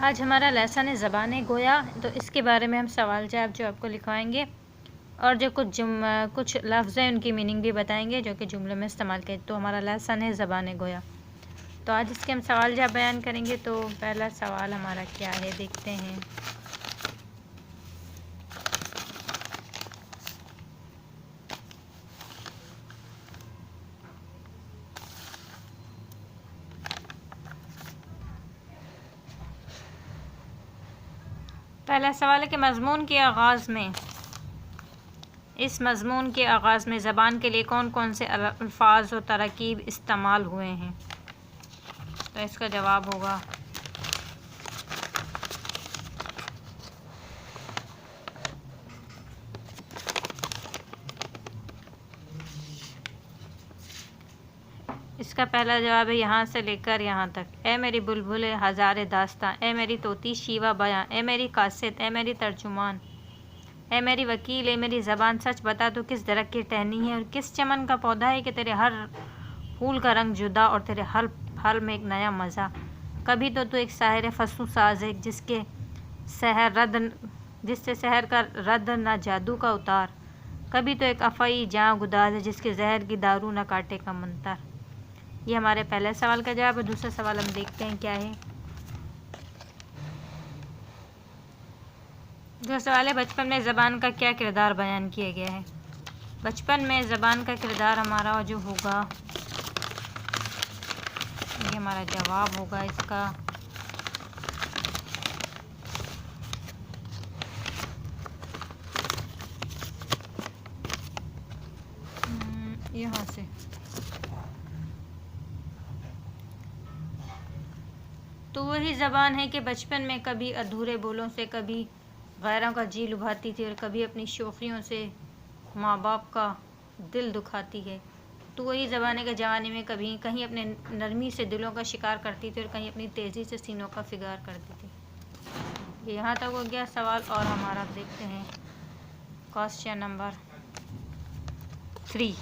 आज हमारा लेसन है ज़बान गोया। तो इसके बारे में हम सवाल जवाब जो आपको लिखवाएंगे और जो कुछ लफ्ज़ हैं उनकी मीनिंग भी बताएंगे जो कि जुमलों में इस्तेमाल करें। तो हमारा लेसन है ज़बान गोया। तो आज इसके हम सवाल जवाब बयान करेंगे। तो पहला सवाल हमारा क्या है, देखते हैं। पहला सवाल है कि मज़मून के आगाज़ में इस मज़मून के आगाज़ में ज़बान के लिए कौन कौन से अल्फाज और तरकीब इस्तेमाल हुए हैं। तो इसका जवाब होगा इसका पहला जवाब है यहाँ से लेकर यहाँ तक। ए मेरी बुलबुल हज़ारे दास्तां, ए मेरी तोती शीवा बयां, ए मेरी कासिद, ए मेरी तर्जुमान, ए मेरी वकील, ए मेरी ज़बान सच बता तो किस दरख्त की टहनी है और किस चमन का पौधा है कि तेरे हर फूल का रंग जुदा और तेरे हर फल में एक नया मज़ा। कभी तो तू एक साहिर फसू साज है जिससे शहर का रद्द न जादू का उतार। कभी तो एक अफ़ई जाँ गुदाज है जिसके जहर की दारू न काटे का मंतर। ये हमारे पहले सवाल का जवाब है। दूसरा सवाल हम देखते हैं क्या है। दूसरा सवाल है, बचपन में ज़बान का क्या किरदार बयान किया गया है। बचपन में ज़बान का किरदार हमारा जो होगा, ये हमारा जवाब होगा इसका यहाँ से। तो वही ज़बान है कि बचपन में कभी अधूरे बोलों से कभी गैरों का जी लुभाती थी और कभी अपनी शोखियों से माँ बाप का दिल दुखाती है। तो वही ज़बान है कि जवानी में कभी कहीं अपने नरमी से दिलों का शिकार करती थी और कहीं अपनी तेज़ी से सीनों का फिगार करती थी। यहाँ तक हो गया सवाल। और हमारा देखते हैं क्वेश्चन नंबर 3।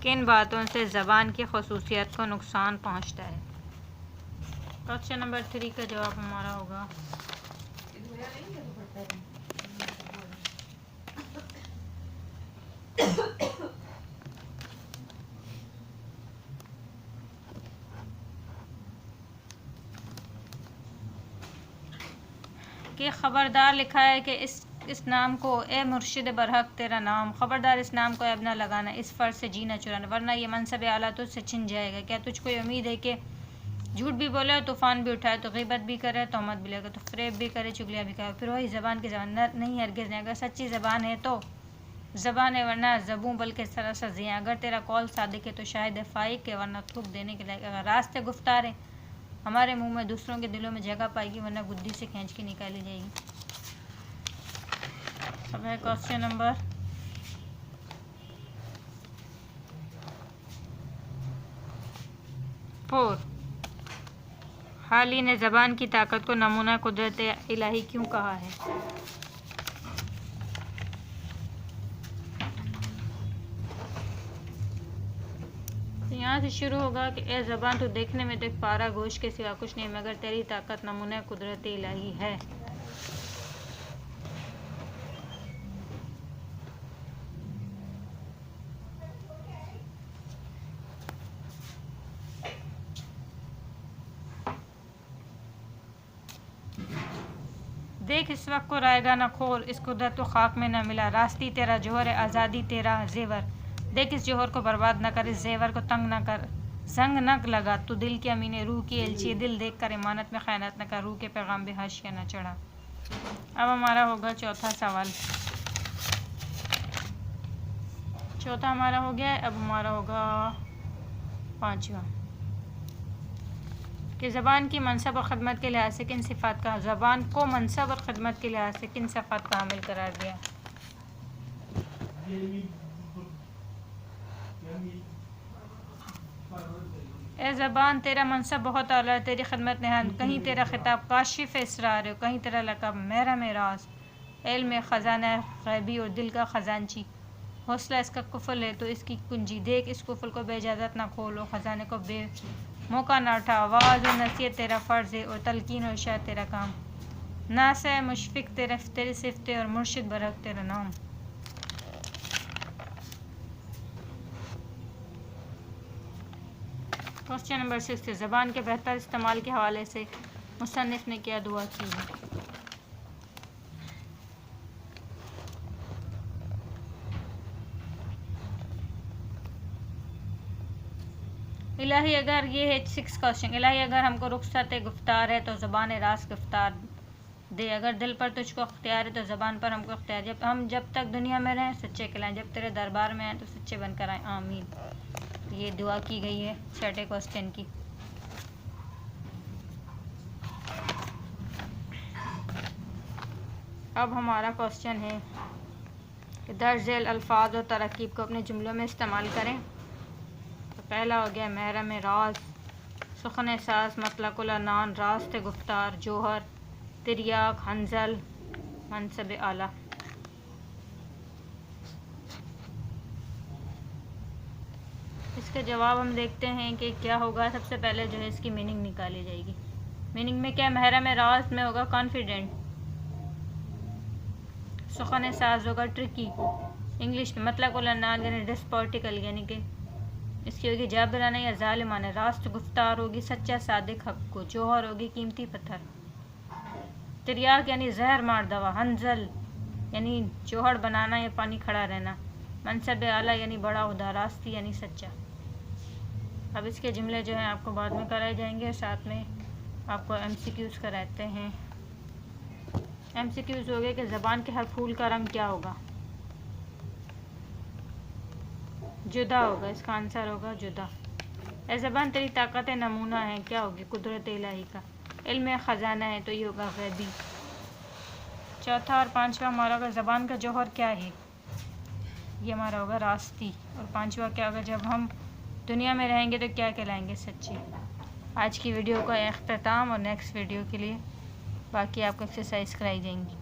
किन बातों से ज़बान की खसूसियत को नुकसान पहुँचता है। क्वेश्चन नंबर 3 का जवाब हमारा होगा कि ख़बरदार लिखा है कि इस नाम को ए मुर्शिद बरहक तेरा नाम, ख़बरदार इस नाम को ऐब ना लगाना, इस फ़र्ज से जीना चुराना, वरना ये मनसब आला तुझसे छिन जाएगा। क्या तुझको उम्मीद है कि झूठ भी बोले, तूफ़ान भी उठाए, तो ग़ीबत भी करे, तोहमत भी लगे, तो फ़रेब भी करे, चुगलियाँ भी करे, फिर वही ज़बान की ज़बान नहीं हरगिज़ नहीं। अगर सच्ची ज़बान है तो ज़बान है, वरना ज़बूं बल्कि सरासर ज़ियाँ। अगर तेरा कौल सादिक है तो शायद फ़ाइक के, वरना थूक देने के लायक। अगर रास्ते गुफ्तार है हमारे मुंह में दूसरों के दिलों में जगह पाएगी, वरना गुद्दी से खींच के निकाली जाएगी। अब है क्वेश्चन नंबर 4। हाली ने ज़बान की ताकत को नमूना कुदरत इलाही क्यों कहा है। यहाँ से शुरू होगा कि ए ज़बान तो देखने में तो एक पारा गोश्त के सिवा कुछ नहीं, मगर तेरी ताकत नमूना कुदरत इलाही है। देख इस वक्त को रायगा न खोल, इस कुदरत को खाक में न मिला। रास्ती तेरा जोहर है, आज़ादी तेरा जेवर। देख इस जोहर को बर्बाद न कर, इस जेवर को तंग न कर, जंग न लगा। तू दिल की अमीन रूह की एलची, दिल देख कर इमानत में खयानत न कर, रूह के पैगाम पे हाशिया न चढ़ा। अब हमारा होगा चौथा सवाल। चौथा हमारा हो गया। अब हमारा होगा 5वां कि ज़बान की मनसब और ख़दमत के लिहाज से किन सिफ़ात का, ज़बान को मनसब और ख़दमत के लिहाज से किन सिफ़ात का हामिल करार दिया। ए ज़बान तेरा मनसब बहुत आला है, तेरी खदमत नहायत। कहीं तेरा खिताब काशिफ इसरार है, कहीं तेरा लक़ब महरम राज। इल्म ख़ज़ाना ग़ैबी और दिल का ख़जानची, हौसला इसका कुफल है तो इसकी कुंजी। देख इस कुफल को बेइजाज़त ना खोलो, ख़जाने को मौका ना उठा, आवाज़ और नसीहत तेरा फ़र्ज़ है और तलकीन और इरशाद तेरा काम। नासे मुशफ़िक़ तेरी सिफ़तें और मुर्शिद बरहक तेरा नाम। क्वेश्चन नंबर 6 ज़बान के बेहतर इस्तेमाल के हवाले से मुसन्निफ़ ने क्या दुआ की है। इलाही अगर ये है 6 क्वेश्चन, इलाही अगर हमको रुख़सत गुफ्तार है तो ज़बान रास गिरफ्तार दे, अगर दिल पर तुझको अख्तियार है तो ज़बान पर हमको अख्तियार, जब तक दुनिया में रहें सच्चे कहलाएं, जब तेरे दरबार में आएँ तो सच्चे बनकर आएँ, आमीन। ये दुआ की गई है 6ठे क्वेश्चन की। अब हमारा क्वेश्चन है कि दर्ज झेल अल्फाज और तरकीब को अपने जुमलों में इस्तेमाल करें। तो पहला हो गया महरम राज, सुखन सास, मतलकुल अनान, रास्त गुफ्तार, जोहर, तिरियाक, हंजल, मनसब आला। इसके जवाब हम देखते हैं कि क्या होगा। सबसे पहले जो है इसकी मीनिंग निकाली जाएगी। मीनिंग में क्या, महरम राज में होगा कॉन्फिडेंट, सुखन साज होगा ट्रिकी इंग्लिश में, मतलकुल अनान यानी डिस्पोर्टिकल यानी कि इसकी होगी जाबिराना या जालिमाना, रास्त गुफ्तार होगी सच्चा सादिक हक को, जोहर होगी कीमती पत्थर, तिरियाक यानी जहर मार दवा, हंजल यानी जोहर बनाना या पानी खड़ा रहना, मनसब आला यानी बड़ा उदा, रास्ती यानी सच्चा। अब इसके जुमले जो हैं आपको बाद में कराए जाएंगे, साथ में आपको MCQs कराते हैं। MCQs हो गए कि ज़बान के हर फूल का रंग क्या होगा, जुदा होगा, इसका आंसर होगा जुदा। ए ज़बान तेरी ताकत नमूना है, क्या होगी, कुदरत इलाही का। इल्म ख़जाना है तो ये होगा गैबी। चौथा और पांचवा हमारा होगा ज़बान का जौहर क्या है, ये हमारा होगा रास्ती। और पांचवा क्या होगा, जब हम दुनिया में रहेंगे तो क्या कहलाएंगे, सच्चे। आज की वीडियो का इख्तिताम और नेक्स्ट वीडियो के लिए बाकी आपको एक्सरसाइज कराई जाएंगी।